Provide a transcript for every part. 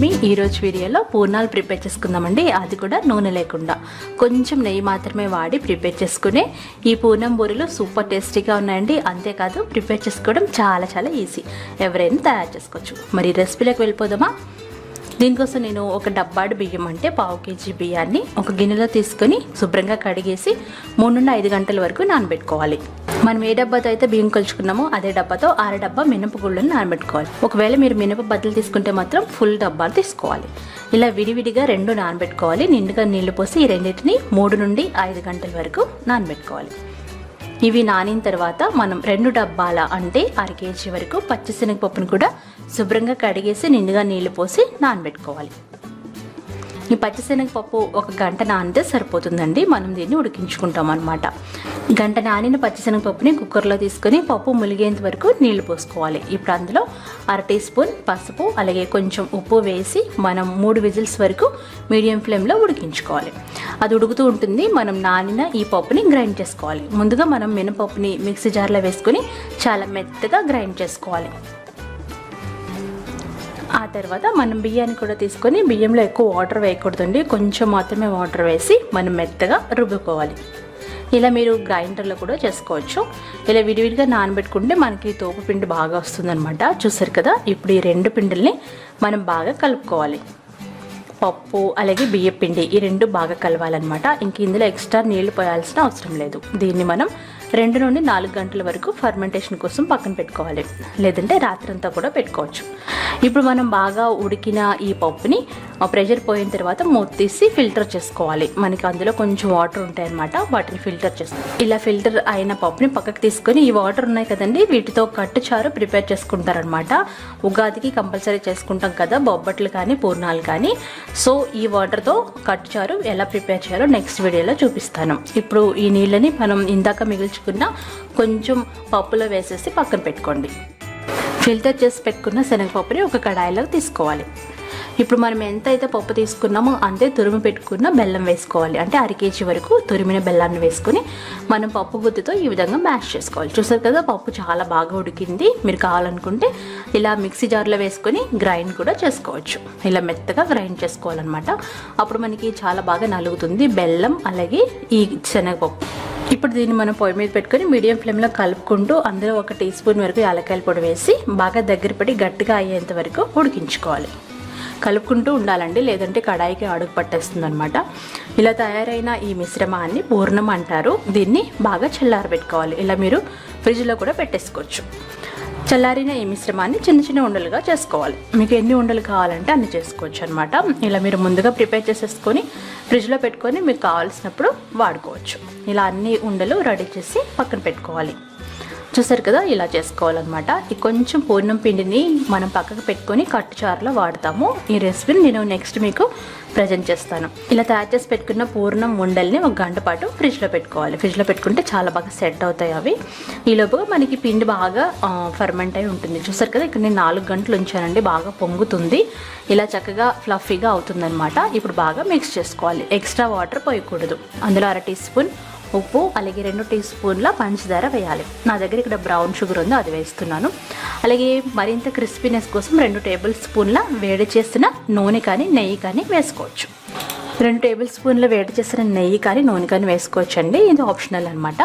లక్ష్మి. ఈరోజు వీడియోలో పూర్ణాలు ప్రిపేర్ చేసుకుందామండి. అది కూడా నూనె లేకుండా కొంచెం నెయ్యి మాత్రమే వాడి ప్రిపేర్ చేసుకునే ఈ పూర్ణం బూరెలు సూపర్ టేస్టీగా ఉన్నాయండి. అంతేకాదు ప్రిపేర్ చేసుకోవడం చాలా ఈజీ, ఎవరైనా తయారు చేసుకోవచ్చు. మరి రెసిపీలోకి వెళ్ళిపోదామా? దీనికోసం నేను ఒక డబ్బాడు బియ్యం అంటే 1/2 kg బియ్యాన్ని ఒక గిన్నెలో తీసుకొని శుభ్రంగా కడిగేసి 3 నుండి 5 గంటల వరకు నానబెట్టుకోవాలి. మనం ఏ డబ్బాతో అయితే బియ్యం కొలుచుకున్నామో అదే డబ్బాతో 6 డబ్బా మినపగుళ్ళను నానబెట్టుకోవాలి. ఒకవేళ మీరు మినప బద్దలు తీసుకుంటే మాత్రం ఫుల్ డబ్బాలు తీసుకోవాలి. ఇలా విడివిడిగా 2 నానబెట్టుకోవాలి. నిండుగా నీళ్లు పోసి ఈ రెండింటిని 3 నుండి 5 గంటల వరకు నానబెట్టుకోవాలి. ఇవి నానిన తర్వాత మనం 2 డబ్బాల అంటే 1/2 kg వరకు పచ్చిశనగపప్పును కూడా శుభ్రంగా కడిగేసి నిండుగా నీళ్లు పోసి నానబెట్టుకోవాలి. ఈ పచ్చిశనగపప్పు 1 గంట నానితే సరిపోతుందండి. మనం దీన్ని ఉడికించుకుంటాం అన్నమాట. గంట నానిన పచ్చిశనగపప్పుని కుక్కర్లో తీసుకొని పప్పు ములిగేంత వరకు నీళ్లు పోసుకోవాలి. ఇప్పుడు అందులో 1/2 టీ స్పూన్ పసుపు అలాగే కొంచెం ఉప్పు వేసి మనం 3 విజిల్స్ వరకు మీడియం ఫ్లేమ్లో ఉడికించుకోవాలి. అది ఉడుకుతూ ఉంటుంది. మనం నానిన ఈ పప్పుని గ్రైండ్ చేసుకోవాలి. ముందుగా మనం మినపప్పుని మిక్సీ జార్లో వేసుకొని చాలా మెత్తగా గ్రైండ్ చేసుకోవాలి. ఆ తర్వాత మనం బియ్యాన్ని కూడా తీసుకొని బియ్యంలో ఎక్కువ వాటర్ వేయకూడదండి, కొంచెం మాత్రమే వాటర్ వేసి మనం మెత్తగా రుబ్బుకోవాలి. ఇలా మీరు గ్రైండర్లో కూడా చేసుకోవచ్చు. ఇలా విడివిడిగా నానబెట్టుకుంటే మనకి తోపు పిండి బాగా వస్తుందన్నమాట. చూసారు కదా, ఇప్పుడు ఈ 2 పిండిల్ని మనం బాగా కలుపుకోవాలి. పప్పు అలాగే బియ్య పిండి ఈ 2 బాగా కలవాలన్నమాట. ఇంక ఇందులో ఎక్స్ట్రా నీళ్లు పోయాల్సిన అవసరం లేదు. దీన్ని మనం 2 నుండి 4 గంటల వరకు ఫర్మెంటేషన్ కోసం పక్కన పెట్టుకోవాలి, లేదంటే రాత్రంతా కూడా పెట్టుకోవచ్చు. ఇప్పుడు మనం బాగా ఉడికిన ఈ పప్పుని ప్రెషర్ పోయిన తర్వాత మూత తీసి ఫిల్టర్ చేసుకోవాలి. మనకి అందులో కొంచెం వాటర్ ఉంటాయన్నమాట, వాటిని ఫిల్టర్ చేసుకోవాలి. ఇలా ఫిల్టర్ అయిన పప్పుని పక్కకు తీసుకొని ఈ వాటర్ ఉన్నాయి కదండి, వీటితో కట్టు చారు ప్రిపేర్ చేసుకుంటారనమాట. ఉగాదికి కంపల్సరీ చేసుకుంటాం కదా బొబ్బట్లు కానీ పూర్ణాలు కానీ. సో ఈ వాటర్తో కట్టు చారు ఎలా ప్రిపేర్ చేయాలో నెక్స్ట్ వీడియోలో చూపిస్తాను. ఇప్పుడు ఈ నీళ్ళని మనం ఇందాక మిగిల్చుకున్న కొంచెం పప్పులో వేసేసి పక్కన పెట్టుకోండి. ఫిల్టర్ చేసి పెట్టుకున్న శనగపప్పుని ఒక కడాయిలో తీసుకోవాలి. ఇప్పుడు మనం ఎంత అయితే పప్పు తీసుకున్నామో అంతే తురిమి పెట్టుకున్న బెల్లం వేసుకోవాలి. అంటే 1/2 kg వరకు తురిమిన బెల్లాన్ని వేసుకొని మనం పప్పు గుత్తితో ఈ విధంగా మ్యాష్ చేసుకోవాలి. చూసారు కదా, పప్పు చాలా బాగా ఉడికింది. మీరు కావాలనుకుంటే ఇలా మిక్సీ జార్లో వేసుకొని గ్రైండ్ కూడా చేసుకోవచ్చు. ఇలా మెత్తగా గ్రైండ్ చేసుకోవాలన్నమాట. అప్పుడు మనకి చాలా బాగా నలుగుతుంది బెల్లం అలాగే ఈ శనగపప్పు. ఇప్పుడు దీన్ని మనం పొయ్యి మీద పెట్టుకొని మీడియం ఫ్లేమ్లో కలుపుకుంటూ అందులో 1 టీ స్పూన్ వరకు యాలక్కాయల పొడి వేసి బాగా దగ్గర పడి గట్టిగా అయ్యేంత వరకు ఉడికించుకోవాలి. కలుపుకుంటూ ఉండాలండి, లేదంటే కడాయికి అడుగు పట్టేస్తుంది అనమాట. ఇలా తయారైన ఈ మిశ్రమాన్ని పూర్ణం అంటారు. దీన్ని బాగా చల్లారబెట్టుకోవాలి. ఇలా మీరు ఫ్రిడ్జ్లో కూడా పెట్టేసుకోవచ్చు. చల్లారిన ఈ మిశ్రమాన్ని చిన్న ఉండలుగా చేసుకోవాలి. మీకు ఎన్ని ఉండలు కావాలంటే అన్ని చేసుకోవచ్చు అనమాట. ఇలా మీరు ముందుగా ప్రిపేర్ చేసేసుకొని ఫ్రిడ్జ్లో పెట్టుకొని మీకు కావాల్సినప్పుడు వాడుకోవచ్చు. ఇలా అన్ని ఉండలు రెడీ చేసి పక్కన పెట్టుకోవాలి. చూసారు కదా, ఇలా చేసుకోవాలన్నమాట. ఈ కొంచెం పూర్ణం పిండిని మనం పక్కకు పెట్టుకొని కట్టుచారులో వాడతాము. ఈ రెసిపీని నేను నెక్స్ట్ మీకు ప్రజెంట్ చేస్తాను. ఇలా తయారు చేసి పెట్టుకున్న పూర్ణం ఉండల్ని 1 గంట పాటు ఫ్రిడ్జ్లో పెట్టుకోవాలి. ఫ్రిడ్జ్లో పెట్టుకుంటే చాలా బాగా సెట్ అవుతాయి అవి. ఈలోపుగా మనకి పిండి బాగా ఫర్మెంట్ అయి ఉంటుంది. చూసారు కదా, ఇక్కడ నేను 4 గంటలు ఉంచానండి. బాగా పొంగుతుంది. ఇలా చక్కగా ఫ్లఫీగా అవుతుందన్నమాట. ఇప్పుడు బాగా మిక్స్ చేసుకోవాలి. ఎక్స్ట్రా వాటర్ పోయకూడదు. అందులో 1/2 టీ స్పూన్ ఉప్పు అలాగే 2 టీ స్పూన్ల పంచదార వేయాలి. నా దగ్గర ఇక్కడ బ్రౌన్ షుగర్ ఉంది, అది వేస్తున్నాను. అలాగే మరింత క్రిస్పీనెస్ కోసం 2 టేబుల్ స్పూన్ల వేడి చేసిన నూనె కానీ నెయ్యి కానీ వేసుకోవచ్చు. 2 టేబుల్ స్పూన్ల వేడి చేసిన నెయ్యి కానీ నూనె కానీ వేసుకోవచ్చు అండి. ఇది ఆప్షనల్ అనమాట.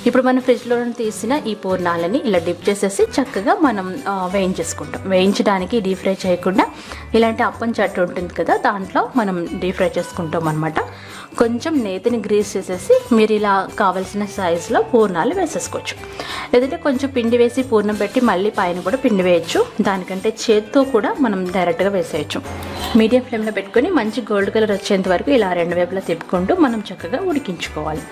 ఇప్పుడు మనం ఫ్రిడ్జ్లో తీసిన ఈ పూర్ణాలని ఇలా డిప్ చేసేసి చక్కగా మనం వేయించేసుకుంటాం. వేయించడానికి డీప్ ఫ్రై చేయకుండా ఇలాంటి అప్పం చట్టు ఉంటుంది కదా, దాంట్లో మనం డీప్ ఫ్రై చేసుకుంటాం అనమాట. కొంచెం నేతిని గ్రీస్ చేసేసి మీరు ఇలా కావాల్సిన సైజులో పూర్ణాలు వేసేసుకోవచ్చు. లేదంటే కొంచెం పిండి వేసి పూర్ణం పెట్టి మళ్ళీ పైన కూడా పిండి వేయచ్చు. దానికంటే చేత్తో కూడా మనం డైరెక్ట్గా వేసేయచ్చు. మీడియం ఫ్లేమ్లో పెట్టుకొని మంచి గోల్డ్ కలర్ వచ్చేంత వరకు ఇలా 2 వైపులా తిప్పుకుంటూ మనం చక్కగా ఉడికించుకోవాలి.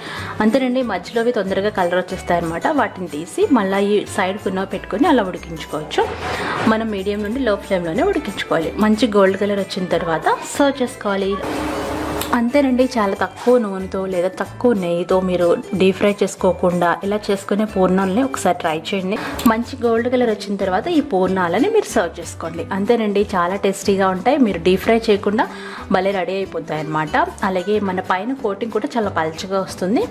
అంతేనండి, మధ్యలో అవి తొందరగా కలర్ వచ్చేస్తాయి అనమాట. వాటిని తీసి మళ్ళీ ఈ సైడ్ కున్న పెట్టుకొని అలా ఉడికించుకోవచ్చు. మనం మీడియం నుండి లో ఫ్లేమ్లోనే ఉడికించుకోవాలి. మంచి గోల్డ్ కలర్ వచ్చిన తర్వాత సర్వ్ చేసుకోవాలి. అంతేనండి, చాలా తక్కువ నూనెతో లేదా తక్కువ నెయ్యితో మీరు డీప్ ఫ్రై చేసుకోకుండా ఇలా చేసుకునే పూర్ణాలని ఒకసారి ట్రై చేయండి. మంచి గోల్డ్ కలర్ వచ్చిన తర్వాత ఈ పూర్ణాలని మీరు సర్వ్ చేసుకోండి. అంతేనండి, చాలా టేస్టీగా ఉంటాయి. మీరు డీప్ ఫ్రై చేయకుండా భలే రెడీ అయిపోతాయి అన్నమాట. అలాగే మన పైన కోటింగ్ కూడా చాలా పల్చగా వస్తుంది,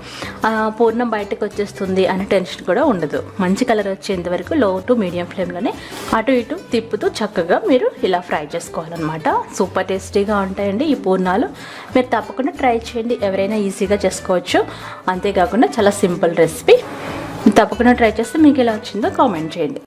పూర్ణం బయటకు వచ్చేస్తుంది అనే టెన్షన్ కూడా ఉండదు. మంచి కలర్ వచ్చేంత వరకు లో టు మీడియం ఫ్లేమ్లోనే అటు ఇటు తిప్పుతూ చక్కగా మీరు ఇలా ఫ్రై చేసుకోవాలన్నమాట. సూపర్ టేస్టీగా ఉంటాయండి ఈ పూర్ణాలు. మీరు తప్పకుండా ట్రై చేయండి, ఎవరైనా ఈజీగా చేసుకోవచ్చు. అంతేకాకుండా చాలా సింపుల్ రెసిపీ. తప్పకుండా ట్రై చేస్తే మీకు ఎలా వచ్చిందో కామెంట్ చేయండి.